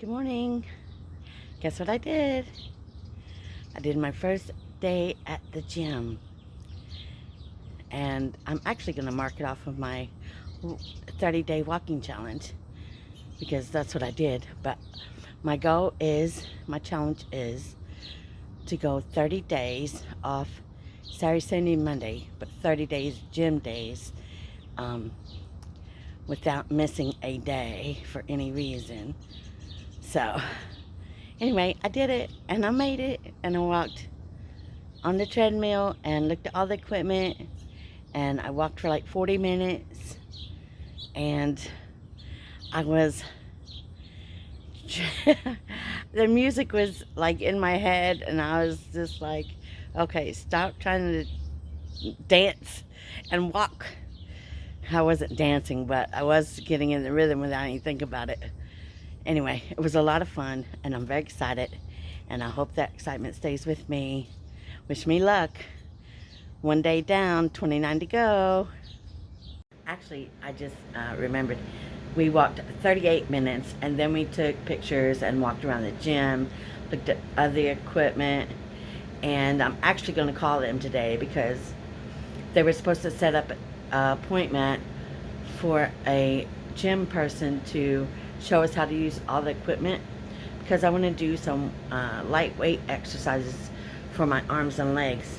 Good morning. Guess what I did? I did my first day at the gym. And I'm actually going to mark it off of my 30-day walking challenge because that's what I did. But my challenge is to go 30 days off Saturday, Sunday, Monday, but 30 days gym days without missing a day for any reason. So anyway, I did it and I made it, and I walked on the treadmill and looked at all the equipment, and I walked for like 40 minutes, and I was the music was like in my head, and I was just like, okay, stop trying to dance and walk. I wasn't dancing, but I was getting in the rhythm without even thinking about it. Anyway, it was a lot of fun, and I'm very excited, and I hope that excitement stays with me. Wish me luck. One day down, 29 to go. Actually, I just remembered. We walked 38 minutes, and then we took pictures and walked around the gym, looked at other equipment, and I'm actually going to call them today because they were supposed to set up an appointment for a gym person to show us how to use all the equipment, because I want to do some lightweight exercises for my arms and legs.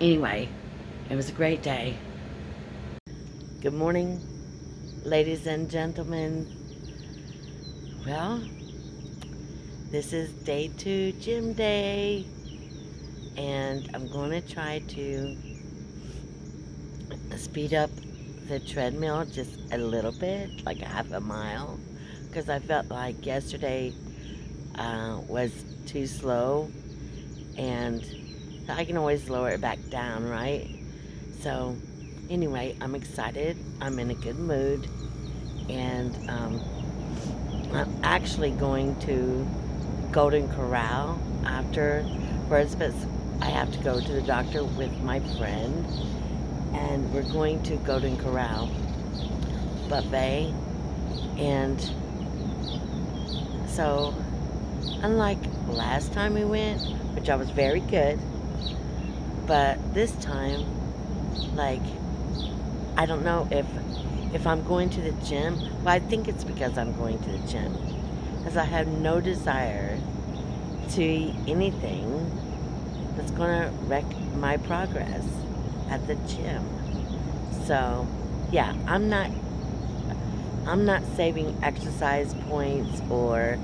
Anyway, it was a great day. Good morning, ladies and gentlemen. Well, this is day 2 gym day, and I'm going to try to speed up the treadmill just a little bit, like a half a mile, because I felt like yesterday was too slow, and I can always lower it back down, right? So anyway, I'm excited, I'm in a good mood, and I'm actually going to Golden Corral afterwards, but I have to go to the doctor with my friend, and we're going to Golden Corral buffet. And so, unlike last time we went, which I was very good, but this time, like, I don't know if I'm going to the gym. Well, I think it's because I'm going to the gym, as I have no desire to eat anything that's gonna wreck my progress at the gym. So yeah, I'm not saving exercise points or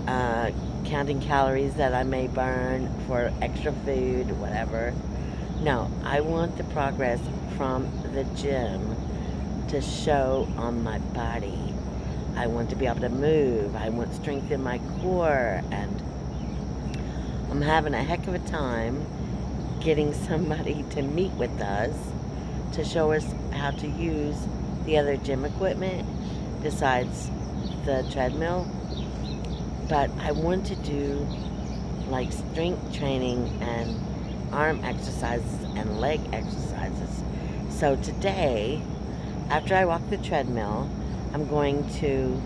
counting calories that I may burn for extra food, whatever. No, I want the progress from the gym to show on my body. I want to be able to move. I want strength in my core, and I'm having a heck of a time getting somebody to meet with us to show us how to use the other gym equipment besides the treadmill. But I want to do like strength training and arm exercises and leg exercises. So today, after I walk the treadmill, I'm going to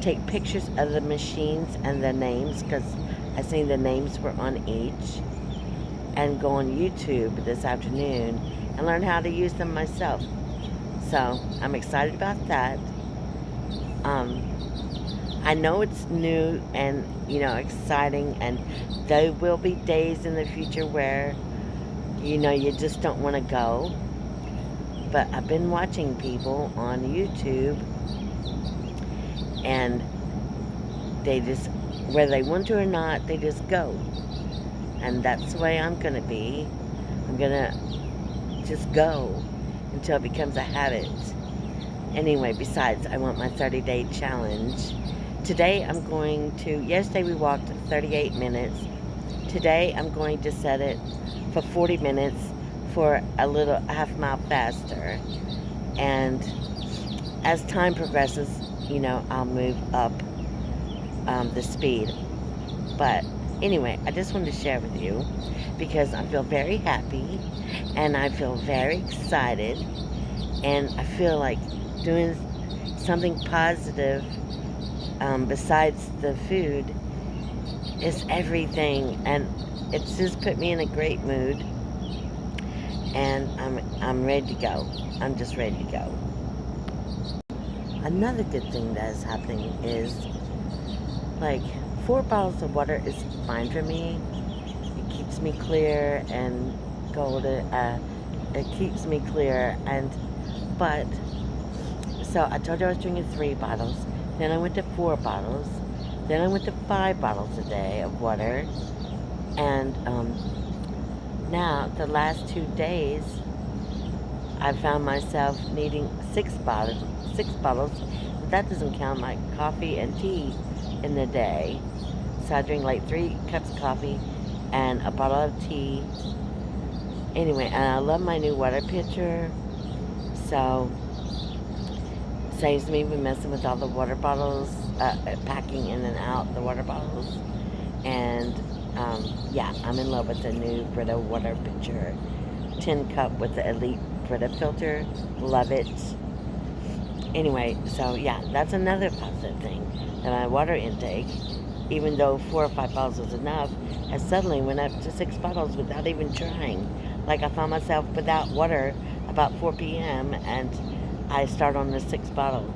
take pictures of the machines and the names, because I seen the names were on each, and go on YouTube this afternoon and learn how to use them myself. So I'm excited about that. I know it's new and exciting, and there will be days in the future where you just don't want to go. But I've been watching people on YouTube, and they just, whether they want to or not, they just go. And that's the way I'm going to be. I'm going to just go until it becomes a habit. Anyway, besides, I want my 30-day challenge. Today yesterday we walked 38 minutes. Today I'm going to set it for 40 minutes for a half mile faster. And as time progresses, I'll move up the speed. But anyway, I just wanted to share with you because I feel very happy and I feel very excited, and I feel like doing something positive besides the food, is everything, and it's just put me in a great mood, and I'm ready to go. I'm just ready to go. Another good thing that is happening is, like, 4 bottles of water is fine for me. It keeps me clear and golden. It keeps me clear, but so I told you I was drinking 3 bottles. Then I went to 4 bottles. Then I went to 5 bottles a day of water. And now, the last 2 days, I found myself needing 6 bottles. 6 bottles. But that doesn't count my coffee and tea in the day. So I drink like 3 cups of coffee and a bottle of tea. Anyway, and I love my new water pitcher. So saves me from messing with all the water bottles, packing in and out the water bottles. And yeah, I'm in love with the new Brita water pitcher. Tin cup with the Elite Brita filter. Love it. Anyway, so yeah, that's another positive thing. That my water intake, even though 4 or 5 bottles was enough, has suddenly went up to 6 bottles without even trying. Like, I found myself without water about 4 p.m. and I start on the 6th bottle.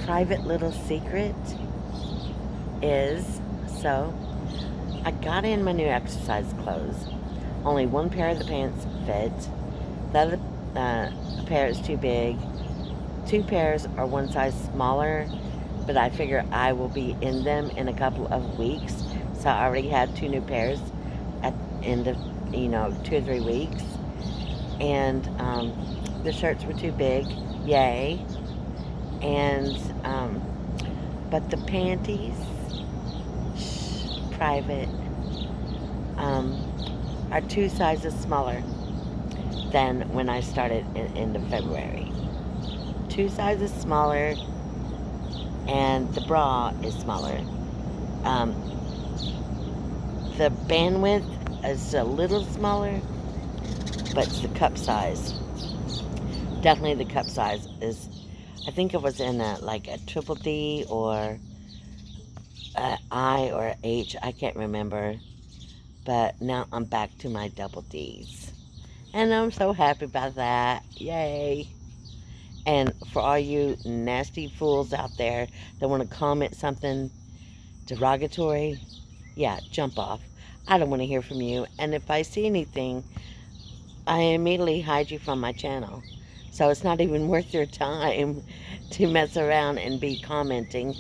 Private little secret is, so I got in my new exercise clothes. Only one pair of the pants fit. The other pair is too big. 2 pairs are one size smaller, but I figure I will be in them in a couple of weeks. So I already had 2 new pairs at the end of, 2 or 3 weeks. And the shirts were too big. Yay. And, but the panties, private, are 2 sizes smaller than when I started in end of February. 2 sizes smaller, and the bra is smaller. The bandwidth is a little smaller, but it's the cup size. Definitely the cup size is, I think it was in like a triple D or I or H, I can't remember. But now I'm back to my double Ds. And I'm so happy about that. Yay. And for all you nasty fools out there that want to comment something derogatory, yeah, jump off. I don't want to hear from you. And if I see anything, I immediately hide you from my channel. So it's not even worth your time to mess around and be commenting.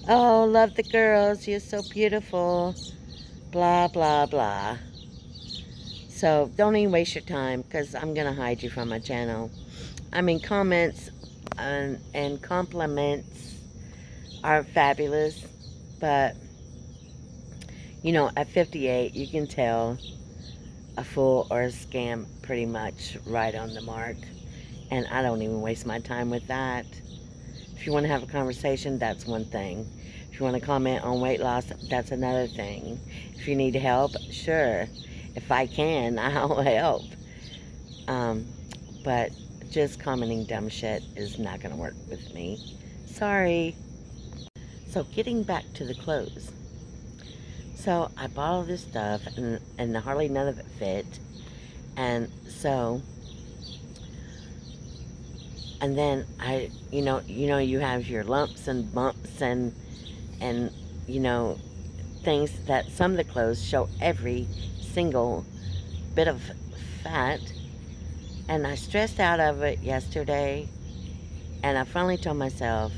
Oh, love the girls. You're so beautiful. Blah, blah, blah. So don't even waste your time, because I'm going to hide you from my channel. I mean, comments and compliments are fabulous. But, at 58, you can tell a fool or a scam pretty much right on the mark. And I don't even waste my time with that. If you want to have a conversation, that's one thing. If you want to comment on weight loss, that's another thing. If you need help, sure. If I can, I'll help. But just commenting dumb shit is not going to work with me. Sorry. So getting back to the clothes. So I bought all this stuff, and hardly none of it fit. And so, and then you have your lumps and bumps and things that some of the clothes show every single bit of fat. And I stressed out of it yesterday, and I finally told myself,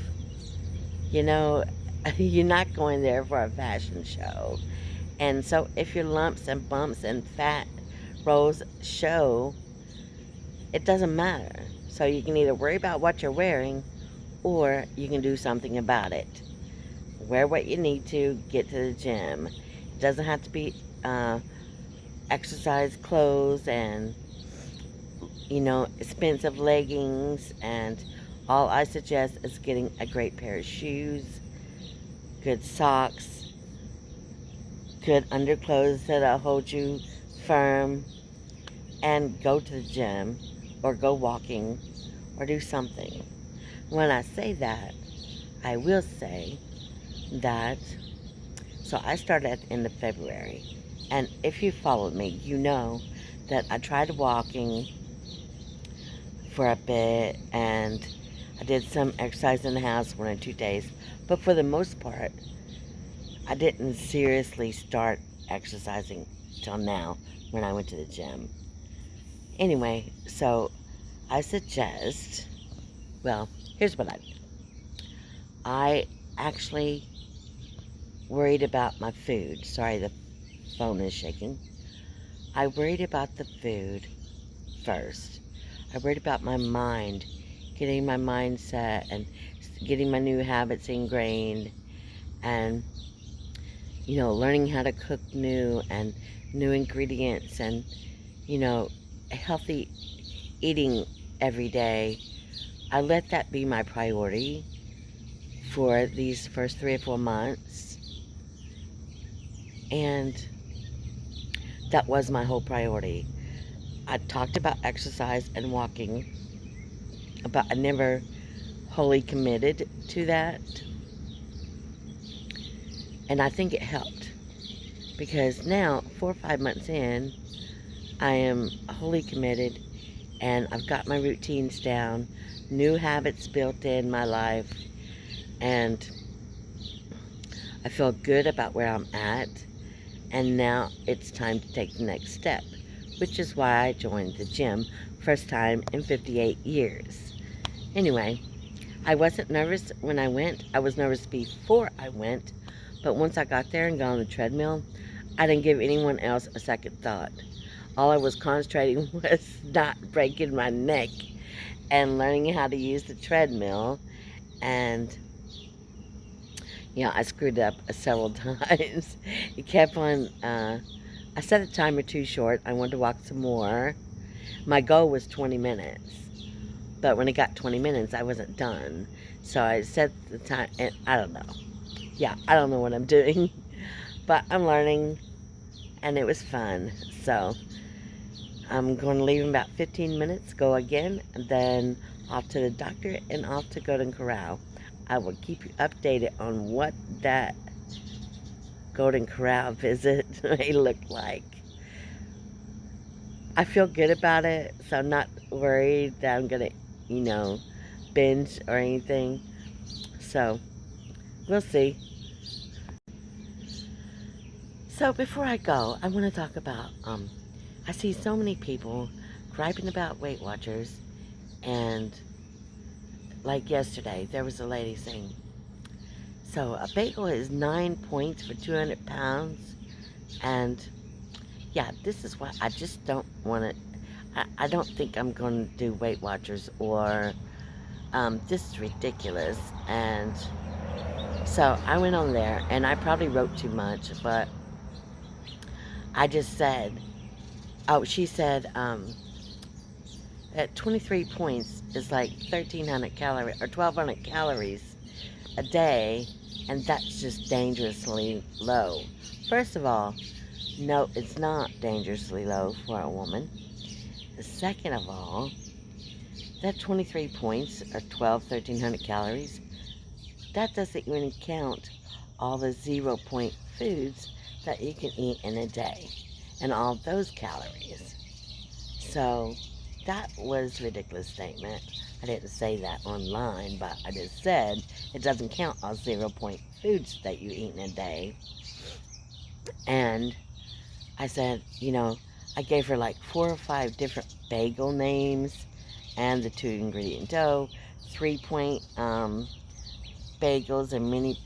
you're not going there for a fashion show. And so if your lumps and bumps and fat rolls show, it doesn't matter. So you can either worry about what you're wearing, or you can do something about it. Wear what you need to get to the gym. It doesn't have to be exercise clothes and expensive leggings. And all I suggest is getting a great pair of shoes, good socks, good underclothes that'll hold you firm, and go to the gym or go walking or do something. When I say that, I will say that, so I started at the end of February. And if you followed me, you know that I tried walking for a bit and I did some exercise in the house 1 or 2 days. But for the most part, I didn't seriously start exercising till now when I went to the gym. Anyway, so I suggest, well, here's what I did. I actually worried about my food. Sorry, the phone is shaking. I worried about the food first. I worried about my mind, getting my mindset and getting my new habits ingrained and, learning how to cook new and new ingredients and, healthy eating every day. I let that be my priority for these first 3 or 4 months. And that was my whole priority. I talked about exercise and walking, but I never wholly committed to that. And I think it helped because now, 4 or 5 months in, I am wholly committed and I've got my routines down, new habits built in my life, and I feel good about where I'm at. And now it's time to take the next step, which is why I joined the gym, first time in 58 years. Anyway, I wasn't nervous when I went. I was nervous before I went, but once I got there and got on the treadmill, I didn't give anyone else a second thought. All I was concentrating was not breaking my neck and learning how to use the treadmill. And I screwed up several times. It kept on, I set a timer too short. I wanted to walk some more. My goal was 20 minutes. But when it got 20 minutes, I wasn't done. So I set the time, and I don't know. Yeah, I don't know what I'm doing. But I'm learning, and it was fun. So I'm going to leave in about 15 minutes, go again, and then off to the doctor and off to Golden Corral. I will keep you updated on what that Golden Corral visit may look like. I feel good about it, so I'm not worried that I'm going to, binge or anything. So, we'll see. So, before I go, I want to talk about, I see so many people griping about Weight Watchers, and like yesterday, there was a lady saying, so a bagel is 9 points for 200 pounds, and yeah, this is why I just don't want to, I don't think I'm going to do Weight Watchers or, this is ridiculous. And so I went on there, and I probably wrote too much, but I just said, she said, that 23 points is like 1,300 calories, or 1,200 calories a day, and that's just dangerously low. First of all, no, it's not dangerously low for a woman. Second of all, that 23 points or 1,300 calories, that doesn't even count all the 0 point foods that you can eat in a day and all those calories. So that was a ridiculous statement. I didn't say that online, but I just said it doesn't count all 0 point foods that you eat in a day. And I said, I gave her like 4 or 5 different bagel names and the 2-ingredient dough, 3-point bagels and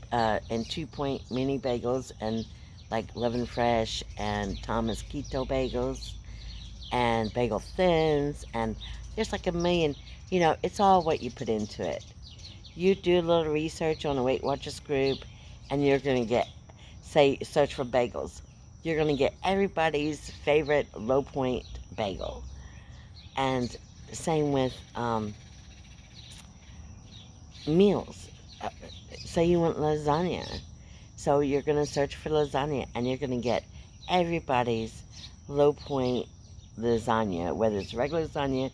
and 2-point mini bagels and like Love Fresh and Thomas Keto bagels and bagel thins, and there's like a million. It's all what you put into it. You do a little research on a Weight Watchers group, and you're gonna get, search for bagels. You're gonna get everybody's favorite low point bagel, and same with meals. Say you want lasagna, so you're gonna search for lasagna, and you're gonna get everybody's low point lasagna, whether it's regular lasagna,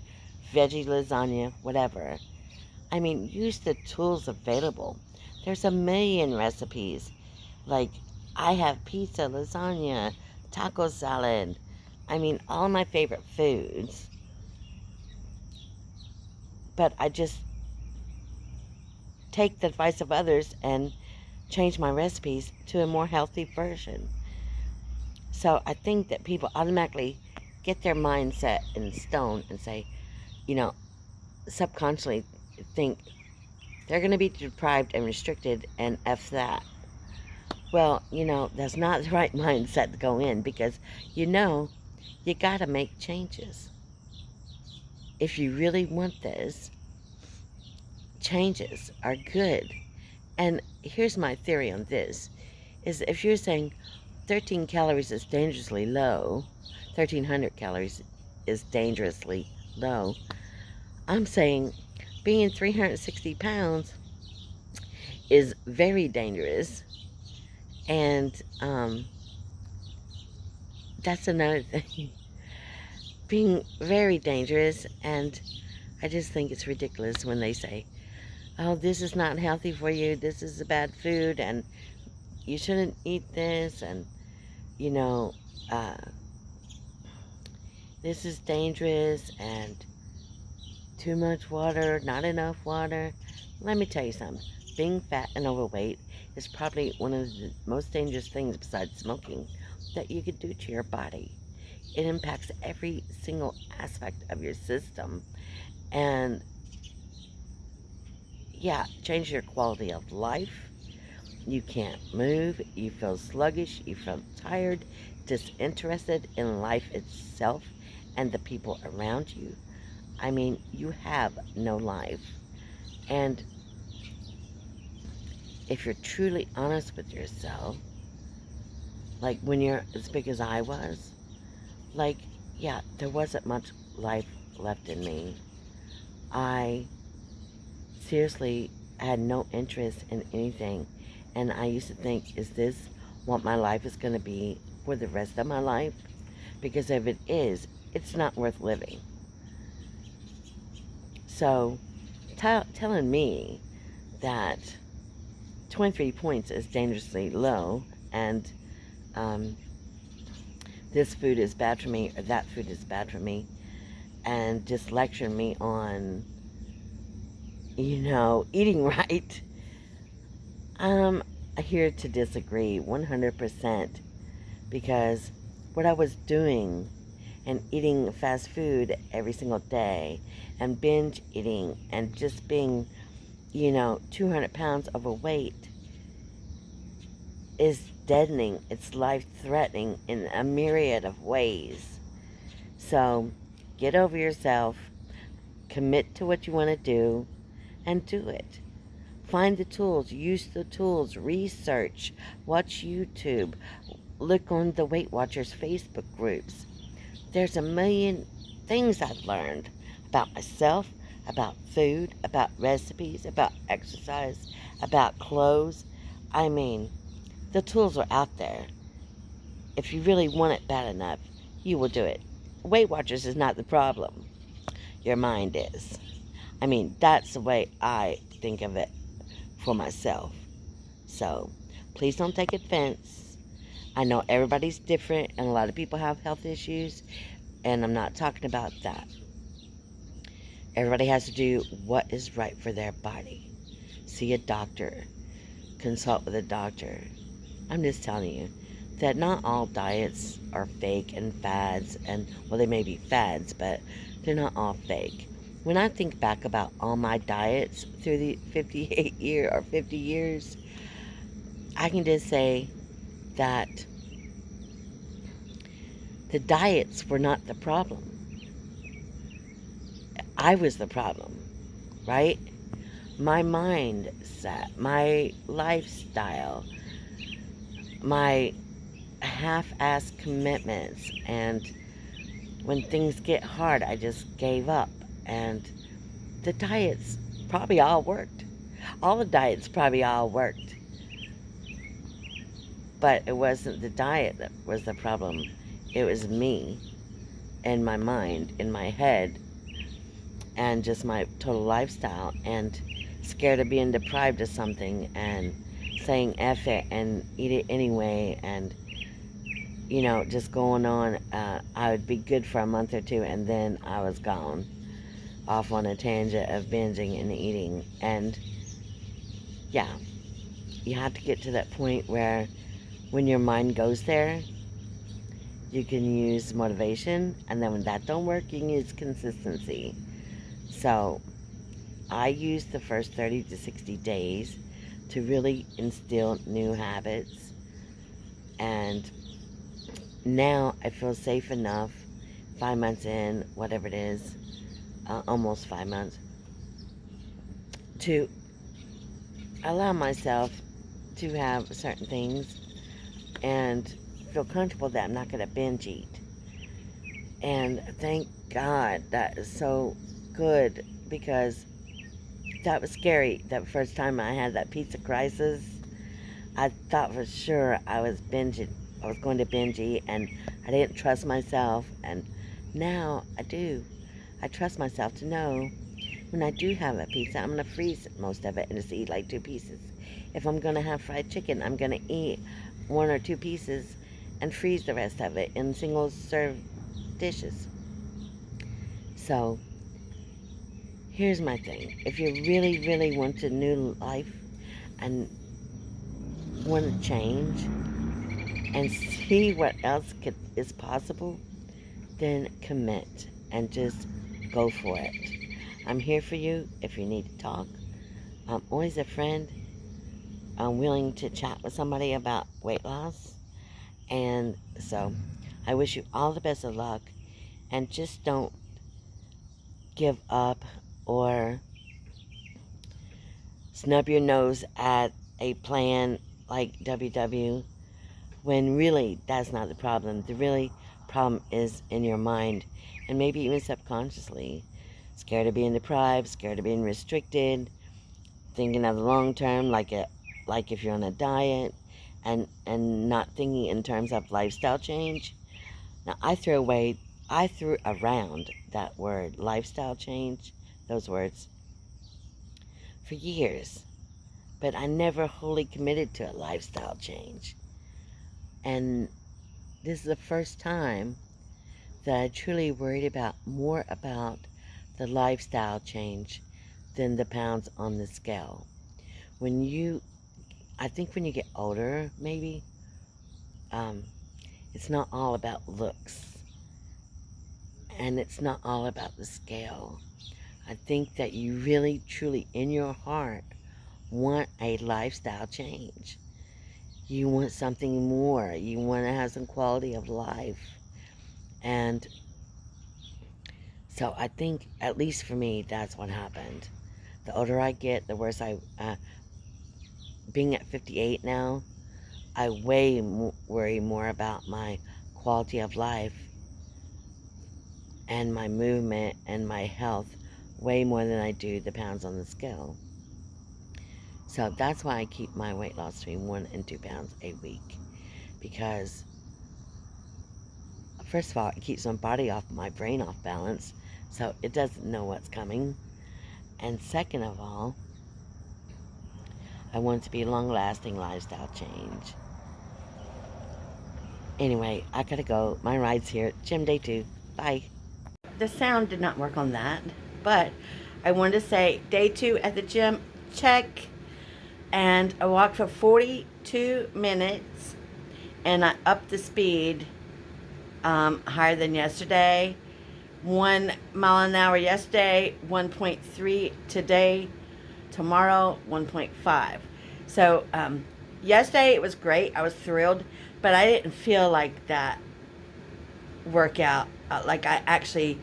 veggie lasagna, whatever. I mean, use the tools available. There's a million recipes. Like, I have pizza, lasagna, taco salad. I mean, all my favorite foods. But I just take the advice of others and change my recipes to a more healthy version. So I think that people automatically get their mindset in stone and say, you know, subconsciously think they're going to be deprived and restricted and F that. Well, that's not the right mindset to go in because, you got to make changes. If you really want this, changes are good. And here's my theory on this, is if you're saying 13 calories is dangerously low, 1,300 calories is dangerously low, I'm saying being 360 pounds is very dangerous. And that's another thing. Being very dangerous, and I just think it's ridiculous when they say, oh, this is not healthy for you, this is a bad food, and you shouldn't eat this, and, you know, uh, this is dangerous, and too much water, not enough water. Let me tell you something. Being fat and overweight is probably one of the most dangerous things besides smoking that you could do to your body. It impacts every single aspect of your system. And yeah, change your quality of life. You can't move, you feel sluggish, you feel tired, disinterested in life itself and the people around you. I mean, you have no life. And if you're truly honest with yourself, like when you're as big as I was, like, yeah, there wasn't much life left in me. I seriously had no interest in anything. And I used to think, is this what my life is going to be for the rest of my life? Because if it is, it's not worth living. So, telling me that 23 points is dangerously low and um, this food is bad for me or that food is bad for me, and just lecturing me on, eating right, I'm here to disagree 100% because what I was doing and eating fast food every single day and binge eating and just being, 200 pounds overweight is deadening. It's life-threatening in a myriad of ways. So get over yourself, commit to what you want to do, and do it. Find the tools, use the tools, research, watch YouTube, look on the Weight Watchers Facebook groups. There's a million things I've learned about myself, about food, about recipes, about exercise, about clothes. I mean, the tools are out there. If you really want it bad enough, you will do it. Weight Watchers is not the problem. Your mind is. I mean, that's the way I think of it for myself. So, please don't take offense. I know everybody's different and a lot of people have health issues, and I'm not talking about that. Everybody has to do what is right for their body. See a doctor. Consult with a doctor. I'm just telling you that not all diets are fake and fads, and, well, they may be fads, but they're not all fake. When I think back about all my diets through the 50 years, I can just say that the diets were not the problem. I was the problem, right? My mindset, my lifestyle, my half-assed commitments, and when things get hard, I just gave up. And the diets probably all worked. All the diets probably all worked. But it wasn't the diet that was the problem. It was me and my mind, in my head, and just my total lifestyle, and scared of being deprived of something and saying F it and eat it anyway, and just going on. I would be good for a month or two, and then I was gone off on a tangent of binging and eating. And yeah, you have to get to that point where when your mind goes there, you can use motivation, and then when that don't work, you can use consistency. So I use the first 30 to 60 days to really instill new habits, and now I feel safe enough, 5 months in, whatever it is, almost 5 months, to allow myself to have certain things and feel comfortable that I'm not going to binge eat. And thank God that is so good, because that was scary. That first time I had that pizza crisis, I thought for sure I was binging. I was going to binge eat, and I didn't trust myself. And now I do. I trust myself to know when I do have a pizza, I'm going to freeze most of it and just eat like 2 pieces. If I'm going to have fried chicken, I'm going to eat 1 or 2 pieces and freeze the rest of it in single serve dishes. So here's my thing. If you really, really want a new life and want to change and see what else is possible, then commit and just go for it. I'm here for you if you need to talk. I'm always a friend. I'm willing to chat with somebody about weight loss. And so I wish you all the best of luck, and just don't give up or snub your nose at a plan like WW, when really that's not the problem. The really problem is in your mind, and maybe even subconsciously. Scared of being deprived, scared of being restricted, thinking of the long term, like if you're on a diet, and not thinking in terms of lifestyle change. Now I threw around that word, lifestyle change, those words, for years, but I never wholly committed to a lifestyle change. And this is the first time that I truly worried more about the lifestyle change than the pounds on the scale. I think when you get older, maybe, um, it's not all about looks, and it's not all about the scale. I think that you really, truly, in your heart, want a lifestyle change. You want something more. You want to have some quality of life. And so I think, at least for me, that's what happened. The older I get, the worse being at 58 now, I worry more about my quality of life and my movement and my health way more than I do the pounds on the scale. So that's why I keep my weight loss between 1 and 2 pounds a week. Because, first of all, it keeps my body off, my brain off balance, so it doesn't know what's coming. And second of all, I want it to be a long-lasting lifestyle change. Anyway, I gotta go. My ride's here. Gym day 2. Bye. The sound did not work on that, but I wanted to say day 2 at the gym, check. And I walked for 42 minutes, and I upped the speed higher than yesterday. 1 mile an hour yesterday, 1.3 today, tomorrow 1.5. So yesterday it was great. I was thrilled, but I didn't feel like that workout, like I actually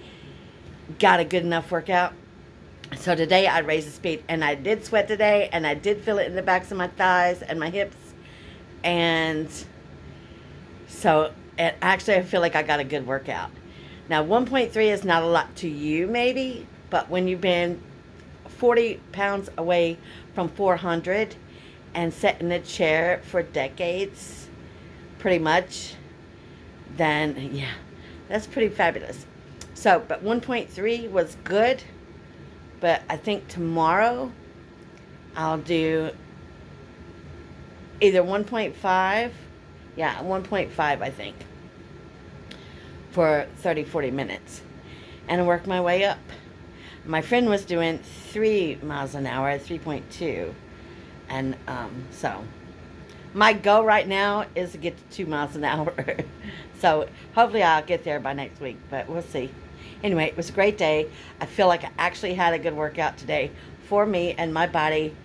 got a good enough workout. So today I raised the speed, and I did sweat today, and I did feel it in the backs of my thighs and my hips. And so actually I feel like I got a good workout. Now 1.3 is not a lot to you maybe, but when you've been 40 pounds away from 400 and sat in a chair for decades, pretty much, then yeah, that's pretty fabulous. So, but 1.3 was good. But I think tomorrow I'll do either 1.5, yeah, 1.5 I think, for 30-40 minutes, and work my way up. My friend was doing 3 miles an hour, 3.2, and so my goal right now is to get to 2 miles an hour. So hopefully I'll get there by next week, but we'll see. Anyway, it was a great day. I feel like I actually had a good workout today for me and my body.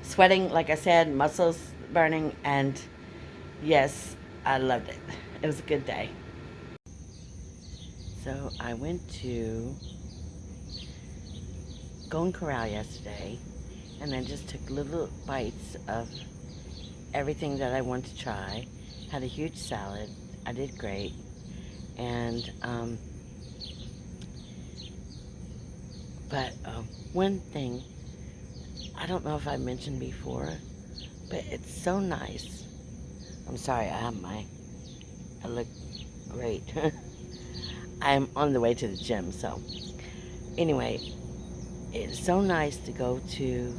Sweating, like I said, muscles burning, and yes, I loved it. It was a good day. So I went to Golden Corral yesterday, and I just took little bites of everything that I wanted to try. Had a huge salad. I did great. And but one thing, I don't know if I mentioned before, but it's so nice. I'm sorry, I look great. I'm on the way to the gym, so anyway, it's so nice to go to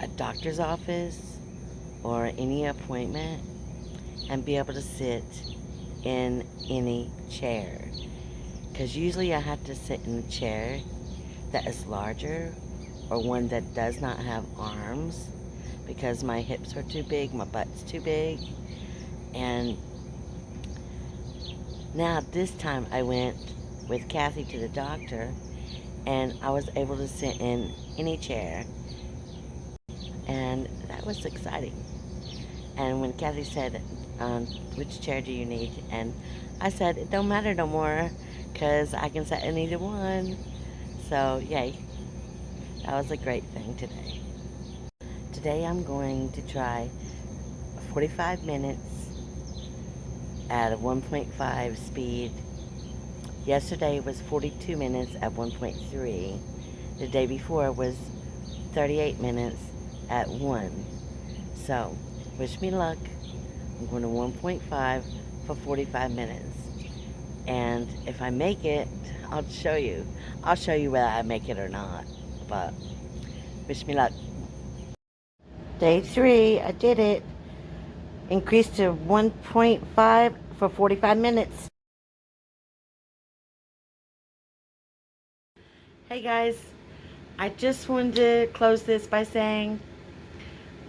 a doctor's office or any appointment and be able to sit in any chair. Because usually I have to sit in a chair that is larger or one that does not have arms because my hips are too big, my butt's too big. And now this time I went with Kathy to the doctor, and I was able to sit in any chair, and that was exciting. And when Kathy said, which chair do you need? And I said, it don't matter no more, because I can sit in either one. So, yay. That was a great thing today. Today I'm going to try 45 minutes at a 1.5 speed. Yesterday was 42 minutes at 1.3. The day before was 38 minutes at 1. So, wish me luck. I'm going to 1.5 for 45 minutes. And if I make it, I'll show you. I'll show you whether I make it or not. But, wish me luck. Day 3, I did it. Increased to 1.5 for 45 minutes. Hey guys, I just wanted to close this by saying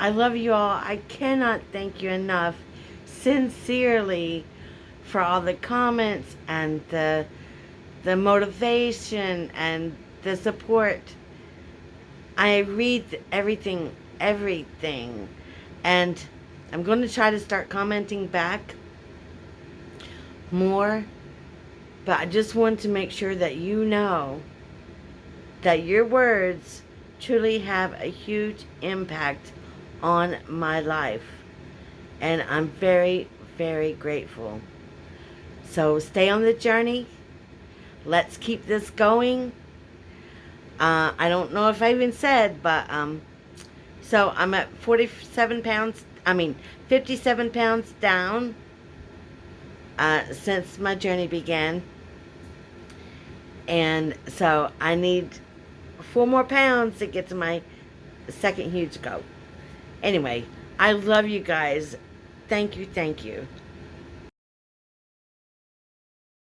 I love you all. I cannot thank you enough, sincerely, for all the comments and the motivation and the support. I read everything, and I'm going to try to start commenting back more, but I just want to make sure that you know that your words truly have a huge impact on my life, and I'm very, very grateful. So stay on the journey. Let's keep this going. I don't know if I even said, but so I'm at 57 pounds down since my journey began, and so I need 4 more pounds to get to my second huge goal. Anyway, I love you guys. Thank you, thank you.